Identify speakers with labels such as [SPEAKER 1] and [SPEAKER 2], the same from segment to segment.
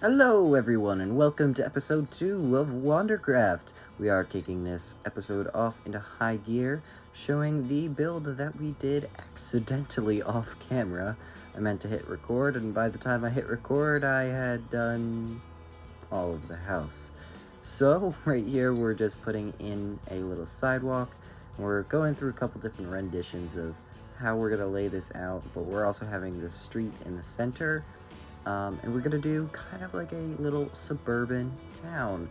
[SPEAKER 1] Hello everyone and welcome to episode 2 of Wandercraft. We are kicking this episode off into high gear, showing the build that we did accidentally off camera. I meant to hit record, and by the time I hit record I had done all of the house. So right here we're just putting in a little sidewalk. We're going through a couple different renditions of how we're going to lay this out, but we're also having the street in the center. And we're gonna do kind of like a little suburban town.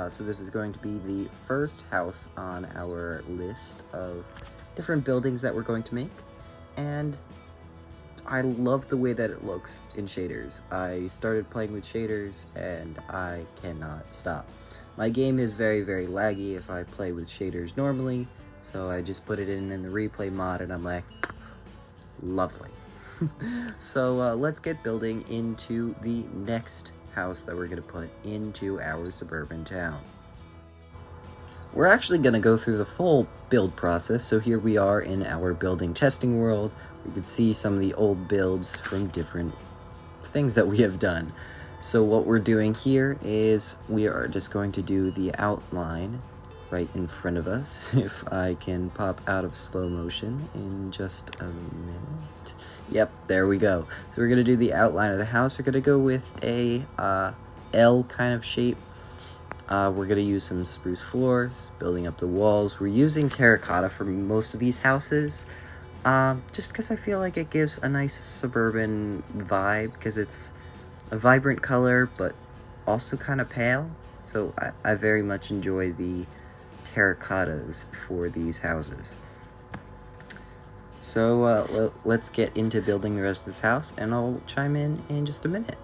[SPEAKER 1] So this is going to be the first house on our list of different buildings that we're going to make. And I love the way that it looks in shaders. I started playing with shaders and I cannot stop. My game is very, very laggy if I play with shaders normally, so I just put it in the replay mod and I'm like, lovely. So let's get building into the next house that we're going to put into our suburban town. We're actually going to go through the full build process, so here we are in our building testing world. We can see some of the old builds from different things that we have done. So what we're doing here is we are just going to do the outline right in front of us. If I can pop out of slow motion in just a minute. Yep, there we go. So we're going to do the outline of the house. We're going to go with a L kind of shape. We're going to use some spruce floors, building up the walls. We're using terracotta for most of these houses, just because I feel like it gives a nice suburban vibe, because it's a vibrant color, but also kind of pale. So I very much enjoy the terracottas for these houses. So let's get into building the rest of this house, and I'll chime in just a minute.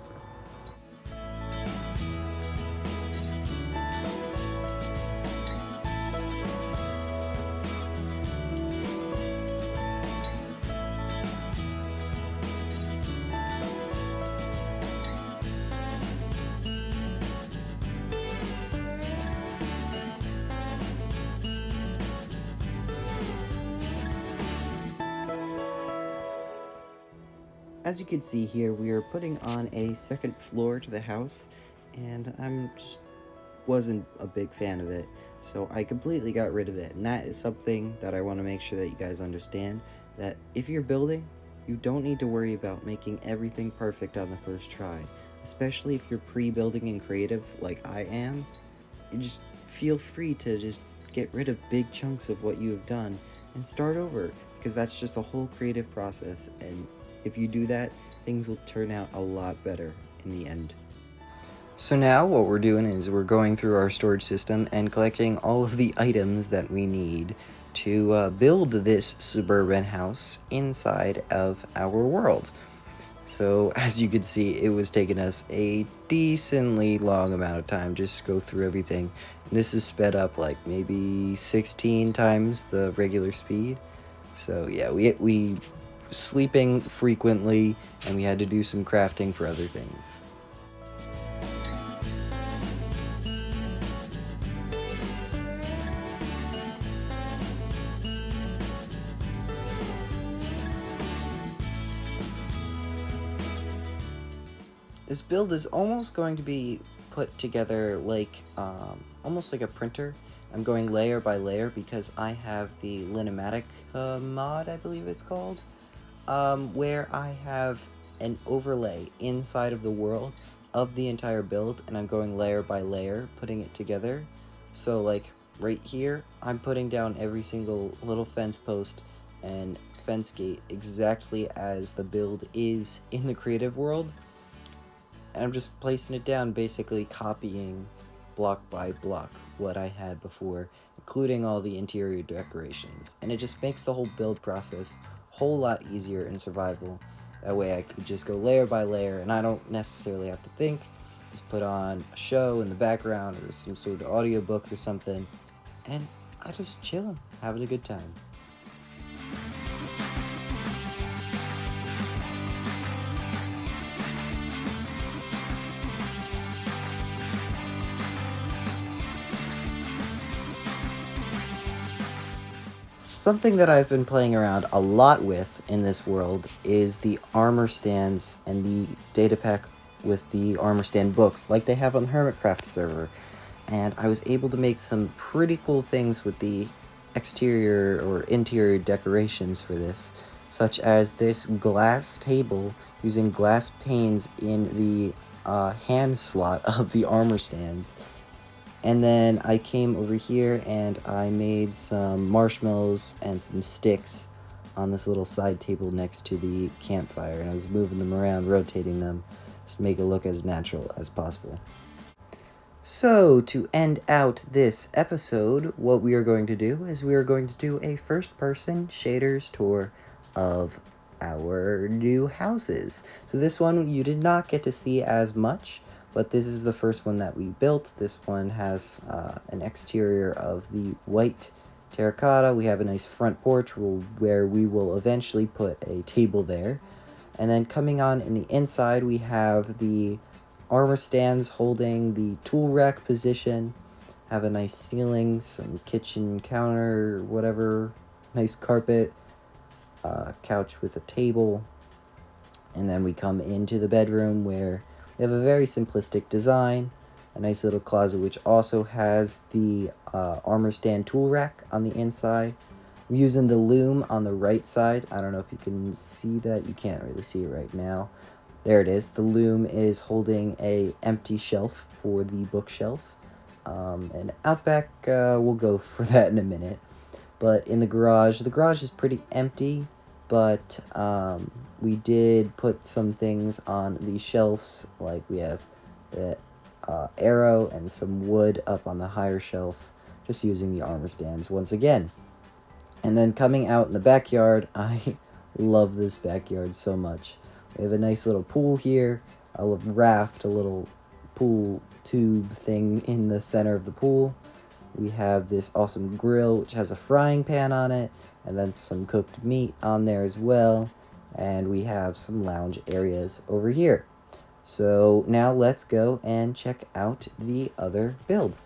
[SPEAKER 1] As you can see here, we are putting on a second floor to the house, and wasn't a big fan of it, so I completely got rid of it. And that is something that I want to make sure that you guys understand, that if you're building, you don't need to worry about making everything perfect on the first try, especially if you're pre-building in creative like I am. You just feel free to just get rid of big chunks of what you have done and start over, because that's just a whole creative process, and if you do that, things will turn out a lot better in the end. So now what we're doing is we're going through our storage system and collecting all of the items that we need to build this suburban house inside of our world. So as you can see, it was taking us a decently long amount of time just to go through everything. This is sped up like maybe 16 times the regular speed. So yeah, we sleeping frequently, and we had to do some crafting for other things. This build is almost going to be put together like almost like a printer. I'm going layer by layer because I have the Linematic mod, I believe it's called, where I have an overlay inside of the world of the entire build, and I'm going layer by layer, putting it together. So like right here, I'm putting down every single little fence post and fence gate exactly as the build is in the creative world, and I'm just placing it down, basically copying block by block what I had before, including all the interior decorations, and it just makes the whole build process whole lot easier in survival. That way I could just go layer by layer, and I don't necessarily have to think. Just put on a show in the background or some sort of audiobook or something, and I just chillin', having a good time. Something that I've been playing around a lot with in this world is the armor stands and the data pack with the armor stand books like they have on the Hermitcraft server. And I was able to make some pretty cool things with the exterior or interior decorations for this, such as this glass table using glass panes in the hand slot of the armor stands. And then I came over here and I made some marshmallows and some sticks on this little side table next to the campfire, and I was moving them around, rotating them, just to make it look as natural as possible. So, to end out this episode, what we are going to do is we are going to do a first-person shaders tour of our new houses. So this one you did not get to see as much, but this is the first one that we built. This one has an exterior of the white terracotta. We have a nice front porch where we will eventually put a table there. And then coming on in the inside, we have the armor stands holding the tool rack position. Have a nice ceiling, some kitchen counter, whatever, nice carpet, couch with a table. And then we come into the bedroom where we have a very simplistic design, a nice little closet which also has the armor stand tool rack on the inside. I'm using the loom on the right side. I don't know if you can see that. You can't really see it right now. There it is. The loom is holding a empty shelf for the bookshelf. And out back, we'll go for that in a minute. But in the garage is pretty empty, but we did put some things on the shelves, like we have the arrow and some wood up on the higher shelf, just using the armor stands once again. And then coming out in the backyard, I love this backyard so much. We have a nice little pool here, a little raft, a little pool tube thing in the center of the pool. We have this awesome grill, which has a frying pan on it, and then some cooked meat on there as well. And we have some lounge areas over here. So now let's go and check out the other build.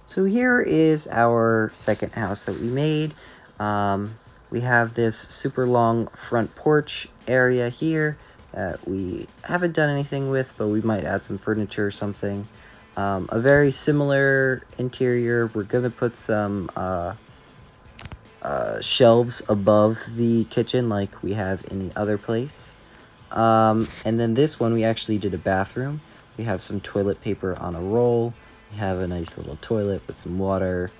[SPEAKER 1] So here is our second house that we made. We have this super long front porch area here that we haven't done anything with, but we might add some furniture or something. A very similar interior. We're going to put some shelves above the kitchen like we have in the other place. And then this one, we actually did a bathroom. We have some toilet paper on a roll. We have a nice little toilet with some water,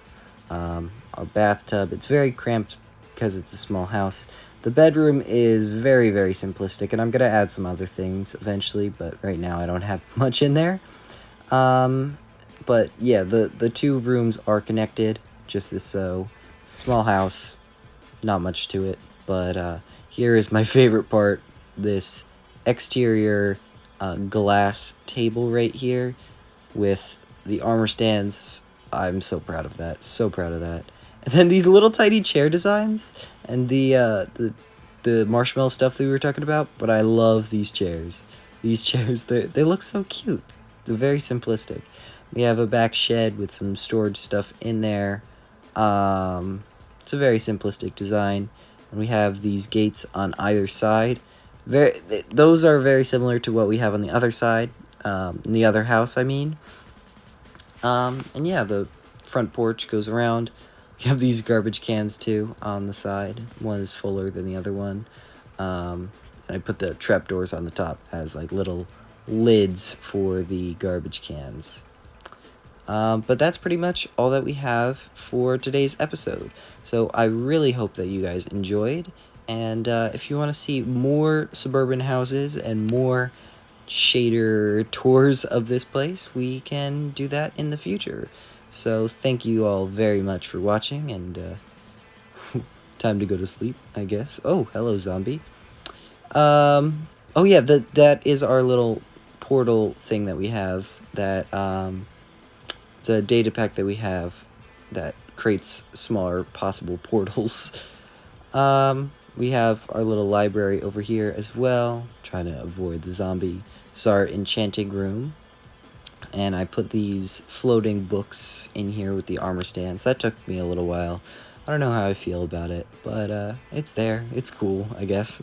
[SPEAKER 1] a bathtub. It's very cramped because it's a small house. The bedroom is very, very simplistic, and I'm going to add some other things eventually, but right now I don't have much in there. But yeah, the two rooms are connected, just as so. It's a small house, not much to it, but here is my favorite part, this exterior glass table right here with the armor stands. I'm so proud of that, so proud of that. And then these little tiny chair designs and the marshmallow stuff that we were talking about, but I love these chairs. These chairs, they look so cute. They're very simplistic. We have a back shed with some storage stuff in there. It's a very simplistic design. And we have these gates on either side. Those are very similar to what we have on the other side, in the other house, I mean. And yeah, the front porch goes around. We have these garbage cans too on the side. One is fuller than the other one. And I put the trapdoors on the top as like little lids for the garbage cans. But that's pretty much all that we have for today's episode. So I really hope that you guys enjoyed. And if you want to see more suburban houses and more shader tours of this place, we can do that in the future. So thank you all very much for watching, and time to go to sleep, I guess. Oh, hello, zombie. Oh yeah, that is our little portal thing that we have. That it's a data pack that we have that creates smaller possible portals. We have our little library over here as well, trying to avoid the zombie. It's our enchanting room. And I put these floating books in here with the armor stands. That took me a little while. I don't know how I feel about it, but it's there. It's cool, I guess.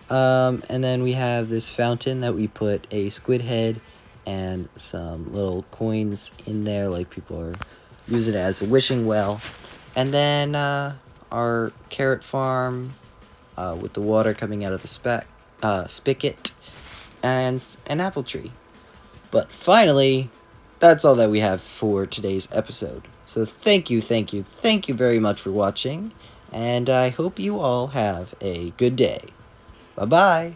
[SPEAKER 1] And then we have this fountain that we put a squid head and some little coins in there, like people are using it as a wishing well. And then our carrot farm with the water coming out of the spigot, and an apple tree. But finally, that's all that we have for today's episode. So thank you very much for watching, and I hope you all have a good day. Bye-bye!